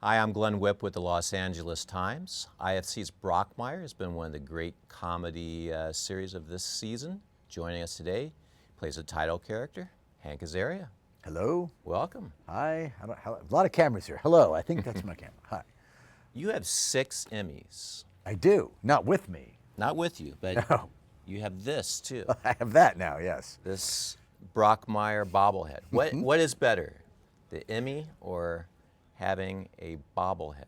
Hi, I'm Glenn Whipp with the Los Angeles Times. IFC's Brockmire has been one of the great comedy series of this season. Joining us today, plays the title character, Hank Azaria. Hello. Welcome. Hi. A lot of cameras here. Hello. I think that's my camera. Hi. You have 6 Emmys. I do. Not with me. Not with you, but No. you have this too. I have that now, yes. This Brockmire bobblehead. What is better, the Emmy or having a bobblehead?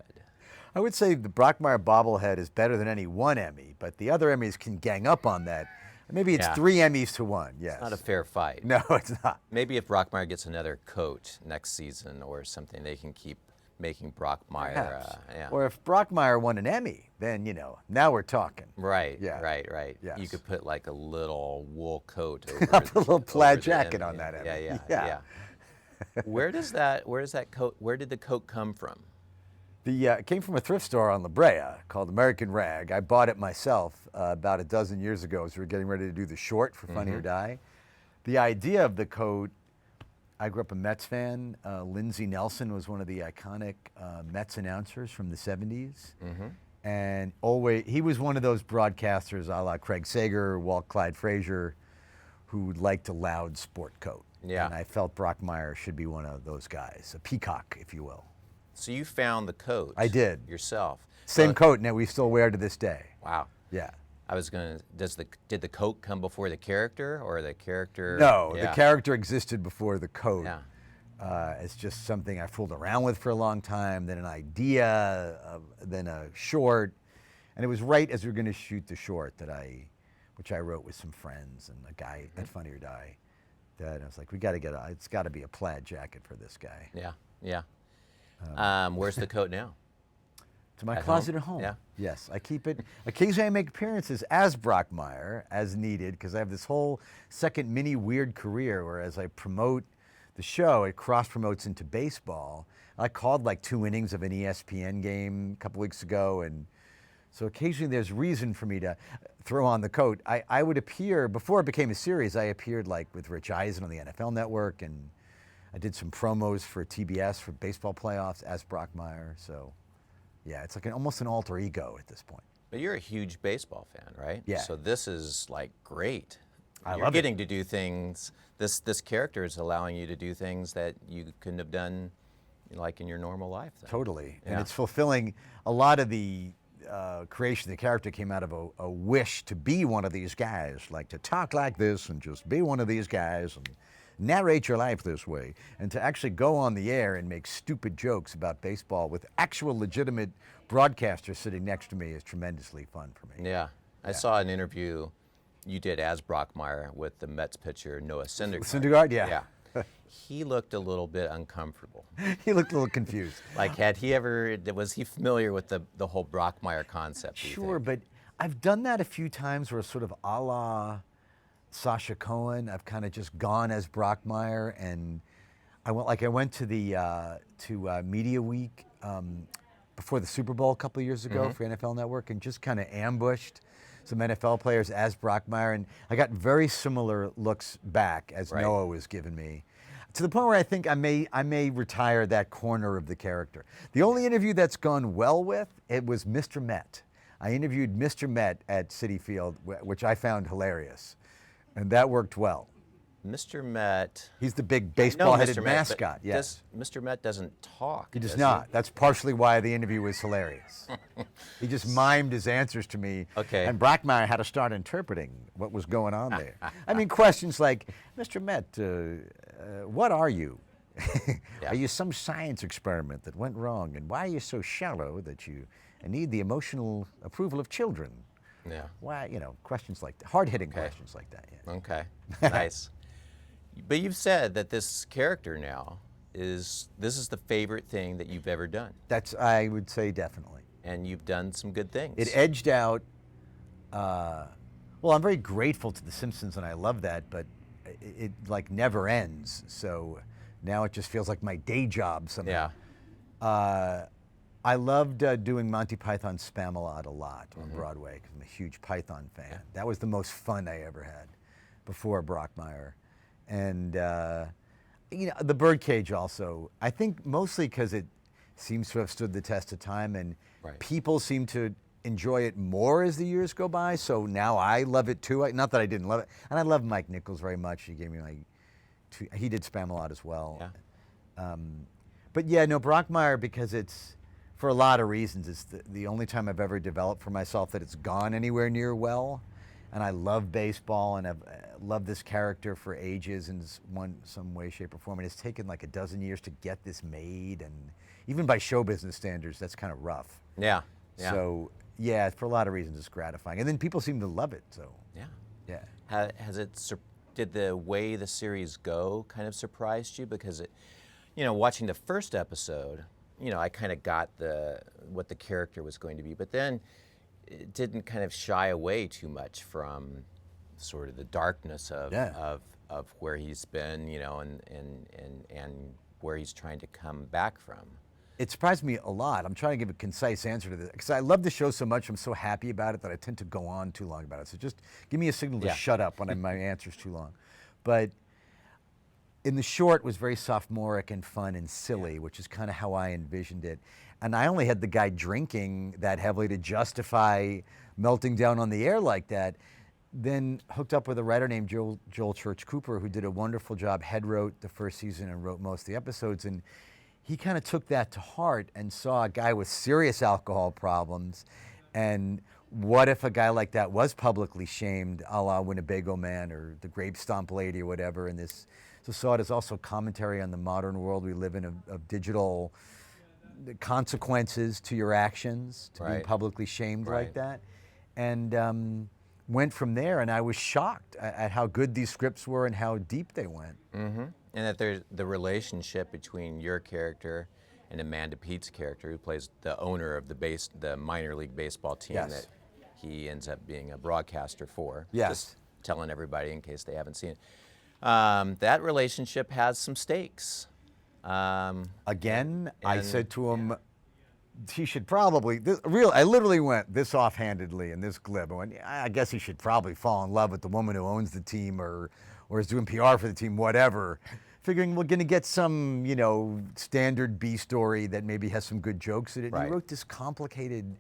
I would say the Brockmire bobblehead is better than any one Emmy, but the other Emmys can gang up on that. Maybe it's 3 Emmys to 1, yes. It's not a fair fight. No, it's not. Maybe if Brockmire gets another coat next season or something, they can keep making Brockmire. Yeah. Or if Brockmire won an Emmy, then, now we're talking. Right, Yeah. right. Yes. You could put like a little wool coat over A little plaid over the jacket Emmy. on that Emmy. Yeah. Where did the coat come from? It came from a thrift store on La Brea called American Rag. I bought it myself about a dozen years ago as we were getting ready to do the short for Funny or Die. The idea of the coat, I grew up a Mets fan. Lindsey Nelson was one of the iconic Mets announcers from the 70s. And he was one of those broadcasters a la Craig Sager, Walt Clyde Frazier, who liked a loud sport coat. Yeah. And I felt Brockmire should be one of those guys, a peacock, if you will. So you found the coat. I did. Yourself. Same coat, and we still wear to this day. Wow. Yeah. I was gonna. Did the coat come before the character, or the character? No, Yeah. the character existed before the coat. Yeah. It's just something I fooled around with for a long time, then an idea, then a short. And it was right as we were going to shoot the short which I wrote with some friends and a guy at Funny or Die, that I was like, it's got to be a plaid jacket for this guy. Yeah. Where's the coat now? To my At closet home? at home. Yeah. Yes, I keep it. Occasionally I make appearances as Brockmire, as needed, because I have this whole second mini weird career where as I promote the show, it cross-promotes into baseball. I called like 2 innings of an ESPN game a couple weeks ago, and so occasionally there's reason for me to throw on the coat. I would appear, before it became a series, I appeared like with Rich Eisen on the NFL Network, and I did some promos for TBS for baseball playoffs as Brockmire, so yeah, it's like almost an alter ego at this point. But you're a huge baseball fan, right? Yeah. So this is like great. You're You're getting to do things. This character is allowing you to do things that you couldn't have done, like in your normal life. Then. Totally, and Yeah. it's fulfilling. A lot of the creation of the character came out of a wish to be one of these guys, like to talk like this and just be one of these guys and narrate your life this way, and to actually go on the air and make stupid jokes about baseball with actual legitimate broadcasters sitting next to me is tremendously fun for me. Yeah. I saw an interview you did as Brockmire with the Mets pitcher Noah Syndergaard. Syndergaard, yeah. He looked a little bit uncomfortable. He looked a little confused. Like, was he familiar with the whole Brockmire concept? do you Sure, think? but I've done that a few times where sort of a la Sacha Cohen, I've kind of just gone as Brockmire, and I went to the Media Week before the Super Bowl a couple of years ago for NFL Network, and just kind of ambushed some NFL players as Brockmire, and I got very similar looks back as Right. Noah was giving me, to the point where I think I may retire that corner of the character. The only interview that's gone well with it was Mr. Met. I interviewed Mr. Met at Citi Field, which I found hilarious, and that worked well. Mr. Met. He's the big No, baseball-headed Mr. Met, but mascot. Yes, Mr. Met doesn't talk. he does not. That's partially why the interview was hilarious. He just mimed his answers to me. Okay. And Brockmire had to start interpreting what was going on there. I mean, questions like, Mr. Met, what are you? Yeah. Are you some science experiment that went wrong? And why are you so shallow that you need the emotional approval of children? Yeah. Why, questions like that, hard-hitting questions like that. Yeah. Okay. Nice. But you've said that this character now this is the favorite thing that you've ever done, I would say definitely. and you've done some good things. It edged out. Well, I'm very grateful to The Simpsons, and I love that, but it like never ends. So now it just feels like my day job somehow. Yeah. I loved doing Monty Python's Spamalot a lot on Broadway because I'm a huge Python fan. Yeah. That was the most fun I ever had before Brockmire. And the Birdcage also, I think mostly because it seems to have stood the test of time, and Right. people seem to enjoy it more as the years go by. So now I love it too. Not that I didn't love it, and I love Mike Nichols very much. He gave me he did Spamalot as well. Yeah. But yeah, no, Brockmire, because it's, for a lot of reasons, it's the only time I've ever developed for myself that it's gone anywhere near well. And I love baseball, and I've loved this character for ages in some way, shape, or form. And it's taken like a dozen years to get this made, and even by show business standards, that's kind of rough. Yeah. Yeah. So yeah, for a lot of reasons, it's gratifying. And then people seem to love it. So Yeah. yeah. Did the way the series go kind of surprised you? Because watching the first episode, I kind of got what the character was going to be, but then it didn't kind of shy away too much from sort of the darkness of where he's been, and where he's trying to come back from. It surprised me a lot. I'm trying to give a concise answer to this because I love the show so much. I'm so happy about it that I tend to go on too long about it. So just give me a signal to shut up when my answer's too long. But in the short, it was very sophomoric and fun and silly, which is kind of how I envisioned it. And I only had the guy drinking that heavily to justify melting down on the air like that. Then hooked up with a writer named Joel Church-Cooper, who did a wonderful job, head wrote the first season and wrote most of the episodes. And he kind of took that to heart and saw a guy with serious alcohol problems. And what if a guy like that was publicly shamed, a la Winnebago Man or the Grape Stomp Lady or whatever, and this, so saw it as also commentary on the modern world we live in of digital consequences to your actions, to being publicly shamed like that. And went from there, and I was shocked at how good these scripts were and how deep they went. Mm-hmm. And that there's the relationship between your character and Amanda Pete's character, who plays the owner of the minor league baseball team that he ends up being a broadcaster for. Yes. Just telling everybody in case they haven't seen it. That relationship has some stakes. Again, I said to him, he should probably, I literally went this offhandedly and this glib. I went, I guess he should probably fall in love with the woman who owns the team or is doing PR for the team, whatever. Figuring we're going to get some, standard B story that maybe has some good jokes in it. Right. He wrote this complicated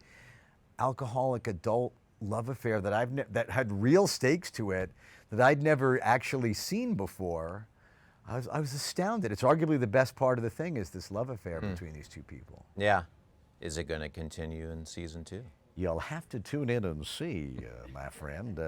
alcoholic adult love affair that had real stakes to it that I'd never actually seen before. I was astounded. It's arguably the best part of the thing is this love affair between these two people. Yeah. Is it going to continue in season 2? You'll have to tune in and see, my friend.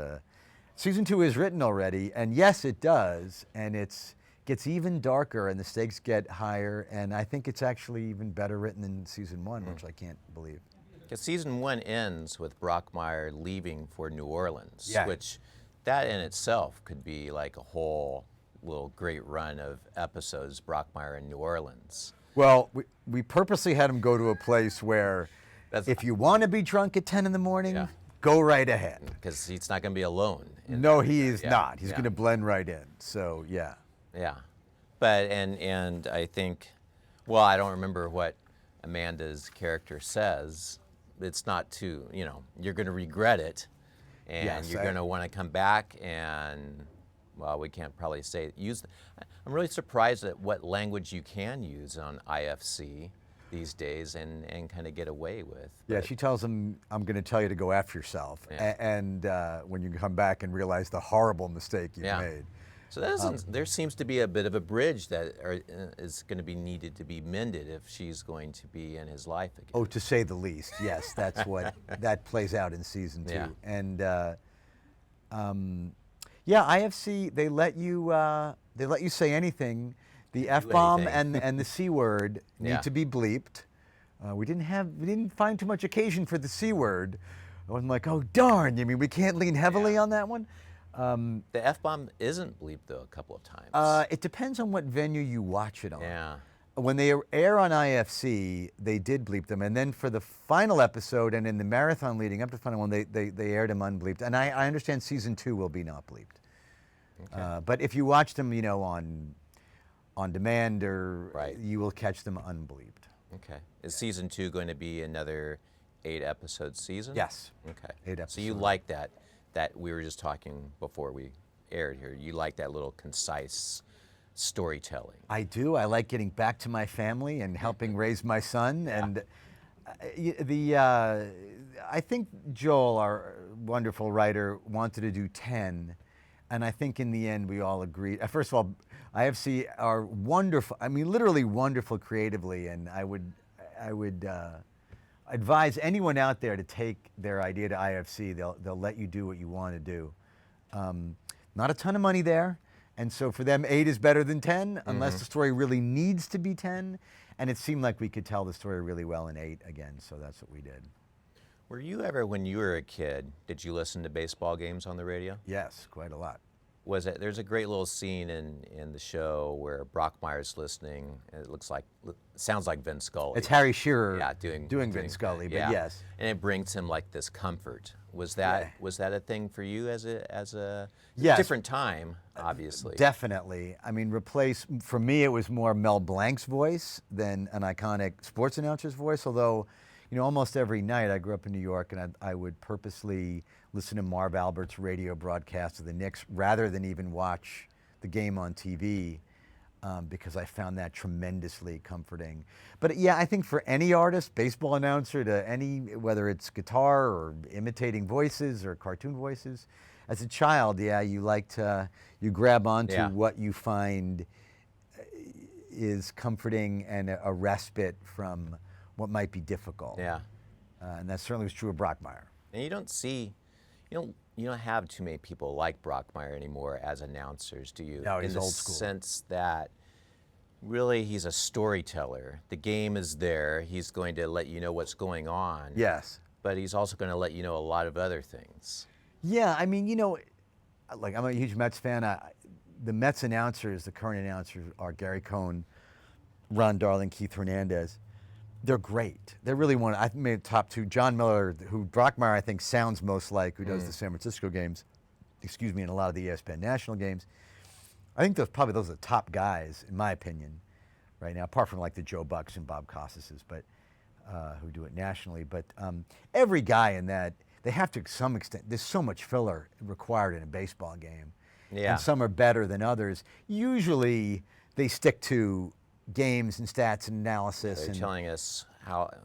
Season 2 is written already, and yes, it does, and it gets even darker, and the stakes get higher, and I think it's actually even better written than season 1, which I can't believe. Because season 1 ends with Brockmire leaving for New Orleans, Yeah. which that in itself could be like a whole little great run of episodes, Brockmire in New Orleans. Well, we purposely had him go to a place where if you want to be drunk at 10 in the morning, go right ahead. Because he's not going to be alone. No, he is not. He's going to blend right in. So, yeah. Yeah. But, and I think, well, I don't remember what Amanda's character says. It's not too, you're going to regret it. And you're going to want to come back and, well, we can't probably say I'm really surprised at what language you can use on IFC these days and kind of get away with. Yeah, she tells him, I'm going to tell you to go after yourself. Yeah. And when you come back and realize the horrible mistake you've made. So there seems to be a bit of a bridge that is going to be needed to be mended if she's going to be in his life again. Oh, to say the least. Yes, that's what that plays out in season 2. Yeah. And IFC, they let you say anything. The F-bomb and the C word need to be bleeped. We didn't find too much occasion for the C word. I'm like, oh darn! You mean we can't lean heavily on that one? The F-bomb isn't bleeped though a couple of times. It depends on what venue you watch it on. Yeah. When they air on IFC, they did bleep them, and then for the final episode and in the marathon leading up to the final one, they aired them unbleeped. And I understand season 2 will be not bleeped. Okay. But if you watch them, on demand or you will catch them unbleeped. Okay. Is season 2 going to be another 8-episode season? Yes. Okay. 8 episodes. So you like that we were just talking before we aired here. You like that little concise storytelling. I do. I like getting back to my family and helping raise my son. Yeah. And I think Joel, our wonderful writer, wanted to do 10. And I think in the end we all agreed. First of all, IFC are wonderful. I mean, literally wonderful creatively. And I would advise anyone out there to take their idea to IFC. They'll let you do what you want to do. Not a ton of money there. And so for them, 8 is better than 10, unless the story really needs to be 10. And it seemed like we could tell the story really well in 8 again, so that's what we did. Were you ever, when you were a kid, did you listen to baseball games on the radio? Yes, quite a lot. There's a great little scene in the show where Brockmire's listening, and it sounds like Vin Scully. It's Harry Shearer doing Vin Scully, but yeah. yes. And it brings him like this comfort. Was that a thing for you as a Yes. different time, obviously? Definitely. I mean, for me, it was more Mel Blanc's voice than an iconic sports announcer's voice, although, almost every night, I grew up in New York, and I would purposely listen to Marv Albert's radio broadcast of the Knicks rather than even watch the game on TV, because I found that tremendously comforting. But yeah, I think for any artist, baseball announcer whether it's guitar or imitating voices or cartoon voices, as a child, you grab onto what you find is comforting and a respite from what might be difficult. Yeah. And that certainly was true of Brockmire. And you don't have too many people like Brockmire anymore as announcers, do you? No, he's old school. In the sense that really he's a storyteller. The game is there. He's going to let you know what's going on. Yes. But he's also going to let you know a lot of other things. Yeah, I mean, like I'm a huge Mets fan. The Mets announcers, the current announcers, are Gary Cohn, Ron Darling, Keith Hernandez. They're great. They're really I made top 2. John Miller, who Brockmire I think sounds most like, who does the San Francisco games, and a lot of the ESPN national games. I think those are the top guys, in my opinion, right now, apart from like the Joe Bucks and Bob Costas's, but who do it nationally. But every guy in that, they have to some extent. There's so much filler required in a baseball game. Yeah. And some are better than others. Usually they stick to games and stats and analysis. They're telling us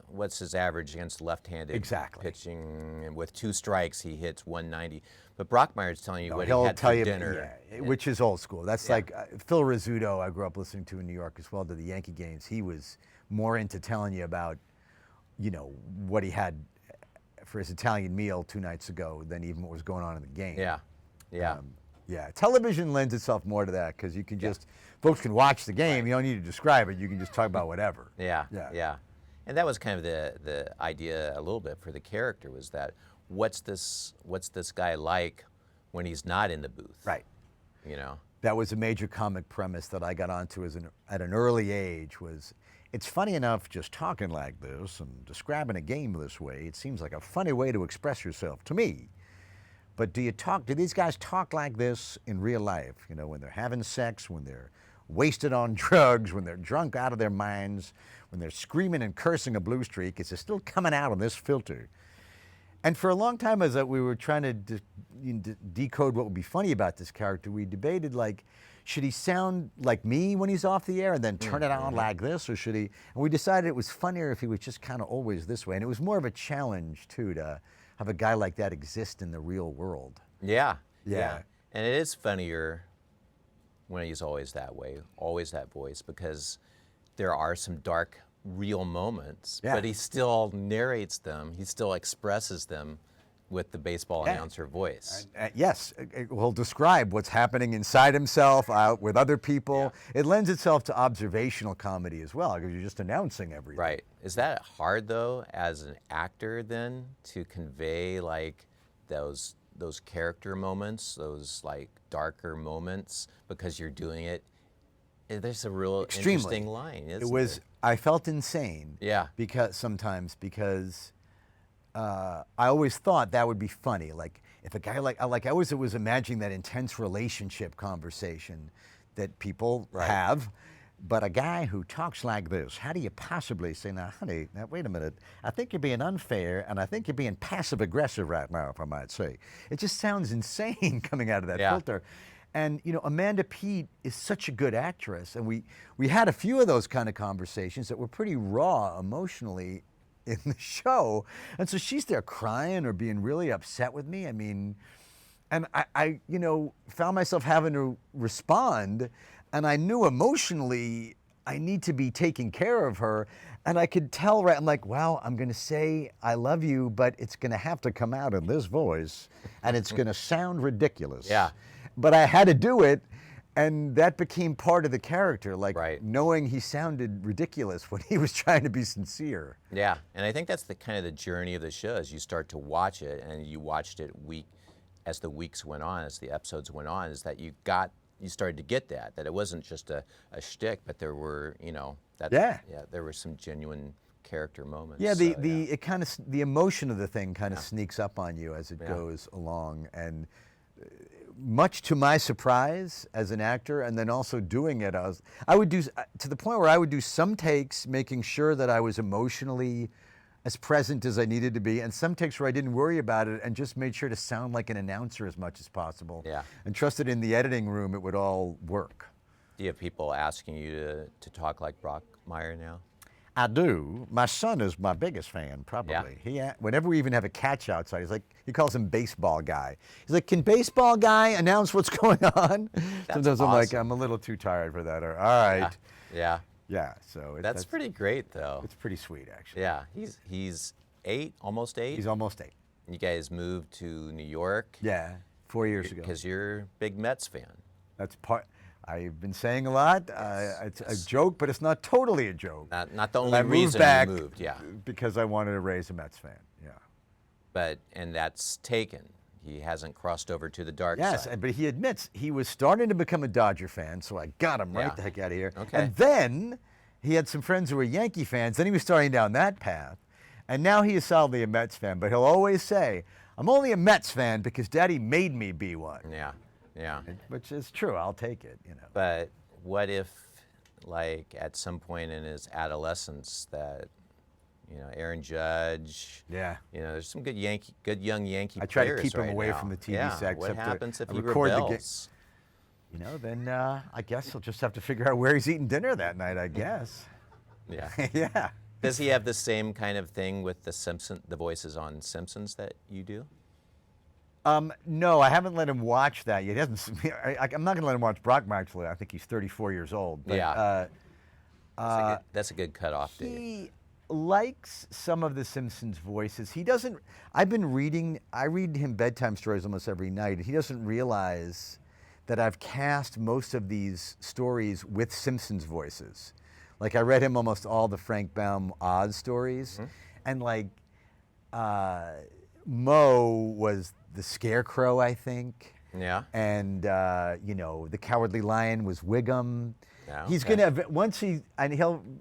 what's his average against left-handed pitching, and with 2 strikes he hits 190. But Brockmire's telling you what he had for dinner. Which is old school. That's like Phil Rizzuto, I grew up listening to in New York as well, to the Yankee games. He was more into telling you about, what he had for his Italian meal 2 nights ago than even what was going on in the game. Yeah. Television lends itself more to that because you can folks can watch the game. Right. You don't need to describe it. You can just talk about whatever. Yeah. And that was kind of the idea a little bit for the character, was that what's this guy like when he's not in the booth? Right. That was a major comic premise that I got onto at an early age. It's funny enough just talking like this and describing a game this way. It seems like a funny way to express yourself to me. But do these guys talk like this in real life? When they're having sex, when they're wasted on drugs, when they're drunk out of their minds, when they're screaming and cursing a blue streak, is it still coming out on this filter? And for a long time, as we were trying to decode what would be funny about this character, we debated, like, should he sound like me when he's off the air and then turn it on like this, or should he? And we decided it was funnier if he was just kind of always this way. And it was more of a challenge, too, to have a guy like that exist in the real world. Yeah. And it is funnier when he's always that way, always that voice, because there are some dark, real moments, but he still narrates them. He still expresses them with the baseball announcer voice. Yes, he'll describe what's happening inside himself, out with other people. Yeah. It lends itself to observational comedy as well, because you're just announcing everything. Right. Is that hard, though, as an actor, then, to convey, like, those character moments, those, like, darker moments, because you're doing it? There's a real interesting line, isn't there? I felt insane. Yeah. Because I always thought that would be funny. Like, if a guy I always was imagining that intense relationship conversation that people have, but a guy who talks like this, how do you possibly say, now, honey, now, wait a minute, I think you're being unfair, and I think you're being passive-aggressive right now, if I might say. It just sounds insane coming out of that filter. And Amanda Peet is such a good actress, and we had a few of those kind of conversations that were pretty raw emotionally in the show. And so she's there crying or being really upset with me. I mean, and I found myself having to respond, and I knew emotionally I need to be taking care of her. And I could tell, right? I'm like, well, I'm going to say I love you, but it's going to have to come out in this voice, and it's going to sound ridiculous. Yeah. But I had to do it, and that became part of the character, like knowing he sounded ridiculous when he was trying to be sincere. Yeah, and I think that's the kind of the journey of the show. As you start to watch it, and you watched it as the weeks went on, as the episodes went on, is that you started to get that it wasn't just a shtick, but there were, there were some genuine character moments. Yeah, it kind of, the emotion of the thing kind of sneaks up on you as it goes along, and much to my surprise as an actor, and then also doing it, I would do to the point where I would do some takes making sure that I was emotionally as present as I needed to be, and some takes where I didn't worry about it and just made sure to sound like an announcer as much as possible. Yeah. And trusted in the editing room it would all work. Do you have people asking you to talk like Brockmire now? I do. My son is my biggest fan, probably. Whenever we even have a catch outside, he calls him baseball guy. He's like, can baseball guy announce what's going on? Sometimes awesome. I'm like, I'm a little too tired for that. Or, all right. Yeah. Yeah. So that's pretty great, though. It's pretty sweet, actually. Yeah. He's 8, almost 8. He's almost 8. You guys moved to New York. Yeah, 4 years ago. Because you're a big Mets fan. That's part. I've been saying a lot. It's a joke, but it's not totally a joke. Not the only reason you moved, because I wanted to raise a Mets fan, And that's taken. He hasn't crossed over to the dark side. Yes, but he admits he was starting to become a Dodger fan, so I got him right the heck out of here. Okay. And then he had some friends who were Yankee fans. Then he was starting down that path. And now he is solidly a Mets fan, but he'll always say, I'm only a Mets fan because Daddy made me be one. Yeah. Yeah. Which is true. I'll take it, But what if, like, at some point in his adolescence that, Aaron Judge. Yeah. There's some good young Yankee players. I try to keep him away now. from the TV set. What happens if he record rebels? Then I guess he'll just have to figure out where he's eating dinner that night, I guess. Yeah. Yeah. Does he have the same kind of thing with the voices on Simpsons that you do? No, I haven't let him watch that yet. He hasn't. I'm not going to let him watch Brockmire, actually. I think he's 34 years old. But, that's a good cutoff date. He likes some of the Simpsons voices. He doesn't. I read him bedtime stories almost every night. He doesn't realize that I've cast most of these stories with Simpsons voices. Like I read him almost all the Frank Baum Oz stories, and like Mo was the Scarecrow, I think. Yeah. And the Cowardly Lion was Wiggum. Yeah, He's gonna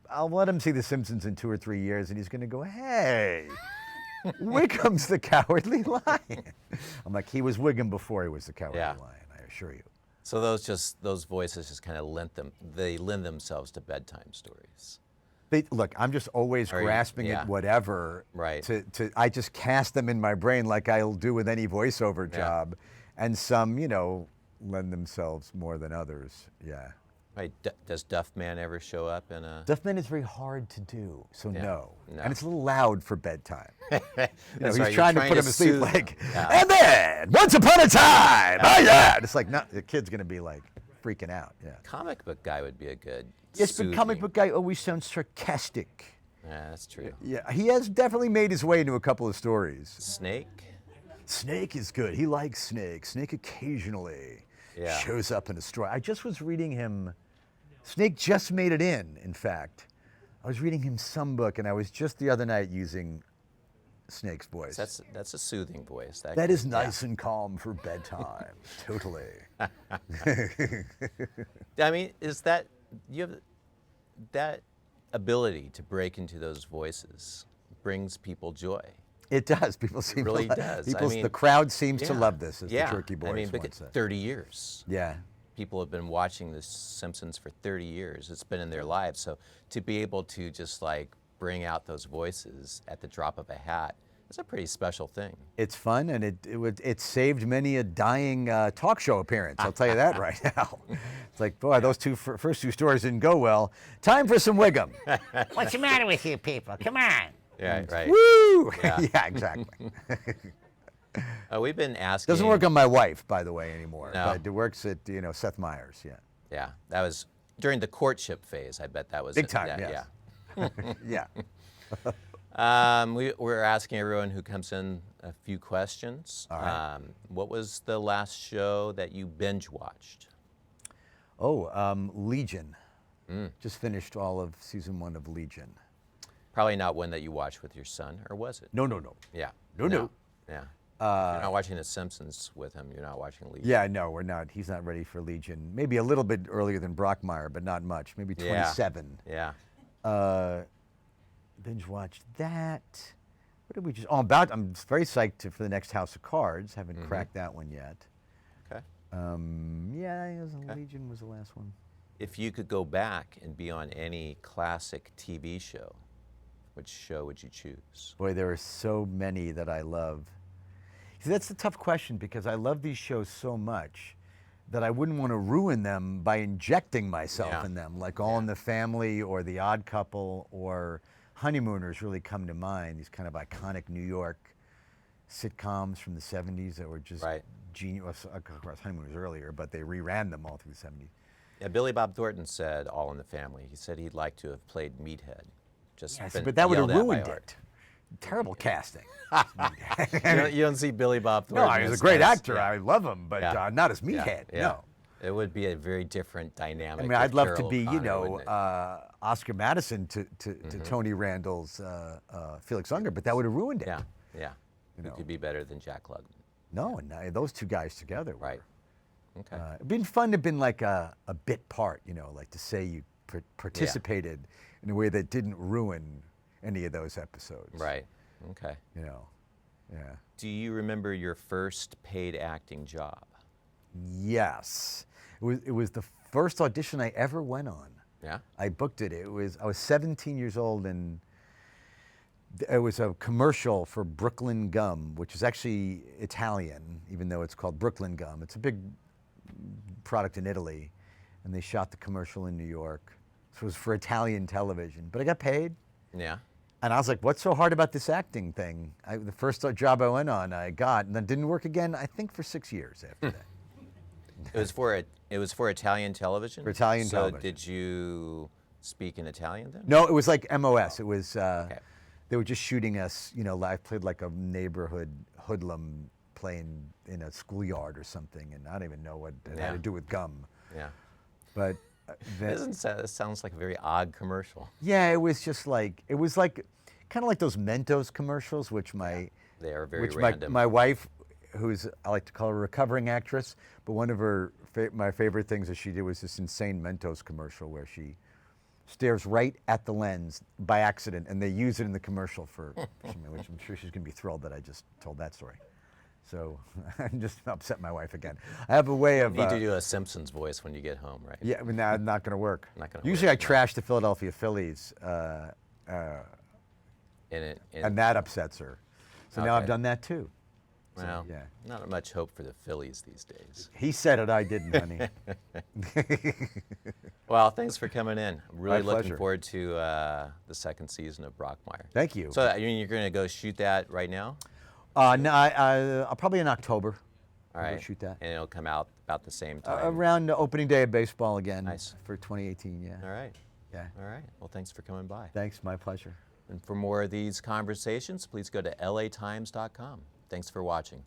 I'll let him see The Simpsons in 2 or 3 years, and he's gonna go, hey, Wiggum's the Cowardly Lion. I'm like, he was Wiggum before he was the Cowardly Lion, I assure you. So those voices just kind of lend themselves to bedtime stories. Look, I'm just always grasping at whatever. Right. I just cast them in my brain like I'll do with any voiceover job, and some, lend themselves more than others. Yeah. Right. Does Duffman ever show up in a? Duffman is very hard to do, so no. No. And it's a little loud for bedtime. He's trying to put him to sleep like, and then once upon a time, It's like, the kid's gonna be like freaking out. Yeah. Comic book guy would be a good. Yes, but comic book guy always sounds sarcastic. Yeah, that's true. Yeah, he has definitely made his way into a couple of stories. Snake? Snake is good. He likes Snake. Snake occasionally shows up in a story. I just was reading him. Snake just made it in fact. I was reading him some book, and I was just the other night using Snake's voice. That's a soothing voice. That is nice and calm for bedtime. Totally. I mean, you have that ability to break into those voices brings people joy. It does. People seem really to does. The crowd seems to love this, as the Turkey Boys once said. 30 years. Yeah. People have been watching The Simpsons for 30 years. It's been in their lives. So to be able to just like bring out those voices at the drop of a hat It's a pretty special thing. It's fun, and it saved many a dying talk show appearance. I'll tell you that right now. It's like, boy, those first two stories didn't go well. Time for some Wiggum. What's the matter with you people? Come on. Yeah, right. Woo! Yeah. Yeah, exactly. We've been asking. Doesn't work on my wife, by the way, anymore. No. But it works at Seth Meyers. Yeah. Yeah, that was during the courtship phase. I bet that was Big time. Yeah, Yes. Yeah. We're asking everyone who comes in a few questions. All right. What was the last show that you binge watched? Oh, Legion. Just finished all of season 1 of Legion. Probably not one that you watched with your son, or was it? No. Yeah. No. Yeah. If you're not watching The Simpsons with him, you're not watching Legion. Yeah, no, we're not. He's not ready for Legion. Maybe a little bit earlier than Brockmire, but not much. Maybe 27. Yeah. Binge watched that. What did we just? Oh, I'm very psyched for the next House of Cards. Haven't cracked that one yet. Okay. Yeah, Legion was the last one. If you could go back and be on any classic TV show, which show would you choose? Boy, there are so many that I love. See, that's the tough question because I love these shows so much that I wouldn't want to ruin them by injecting myself in them, like All in the Family or The Odd Couple or Honeymooners really come to mind, these kind of iconic New York sitcoms from the 70s that were just genius. Of course, Honeymooners earlier, but they reran them all through the 70s. Yeah, Billy Bob Thornton said All in the Family. He said he'd like to have played Meathead. But that would have ruined it. Terrible casting. You don't see Billy Bob Thornton. No, he's a great actor. I love him, but not as Meathead. Yeah. No. It would be a very different dynamic. I mean, I'd love to Carol be, O'Connor, Oscar Madison to Tony Randall's Felix Unger, but that would have ruined it. Yeah. You could be better than Jack Klugman. No, and those two guys together. Right. Okay. It'd been fun to have been like a bit part, like to say you participated in a way that didn't ruin any of those episodes. Right. Okay. Yeah. Do you remember your first paid acting job? Yes. It was the first audition I ever went on. Yeah. I booked it. I was 17 years old, and it was a commercial for Brooklyn Gum, which is actually Italian, even though it's called Brooklyn Gum. It's a big product in Italy, and they shot the commercial in New York. So it was for Italian television, but I got paid. Yeah. And I was like, what's so hard about this acting thing? The first job I went on, I got, and then didn't work again, I think, for 6 years after that. It was for Italian television? For Italian television. So did you speak in Italian then? No, it was like MOS. It was, they were just shooting us, I played like a neighborhood hoodlum playing in a schoolyard or something, and I don't even know what it had to do with gum. Yeah. But This sounds like a very odd commercial. Yeah, it was like kind of like those Mentos commercials, which They are very random. my wife, I like to call her a recovering actress, but one of my favorite things that she did was this insane Mentos commercial where she stares right at the lens by accident, and they use it in the commercial for which I'm sure she's going to be thrilled that I just told that story. So I'm just upset my wife again. I have a way of... You need to do a Simpsons voice when you get home, right? Yeah, but not going to work. Not gonna Usually work, I trash the Philadelphia Phillies, and that upsets her. So now I've done that too. Well, yeah. Not much hope for the Phillies these days. He said it, I didn't, honey. Well, thanks for coming in. I'm really My looking pleasure. forward to the second season of Brockmire. Thank you. So you're going to go shoot that right now? No, I'll probably in October. All I'll right. go shoot that. And it'll come out about the same time. Around the opening day of baseball again. Nice. For 2018, yeah. All right. Yeah. All right. Well, thanks for coming by. Thanks, my pleasure. And for more of these conversations, please go to latimes.com. Thanks for watching.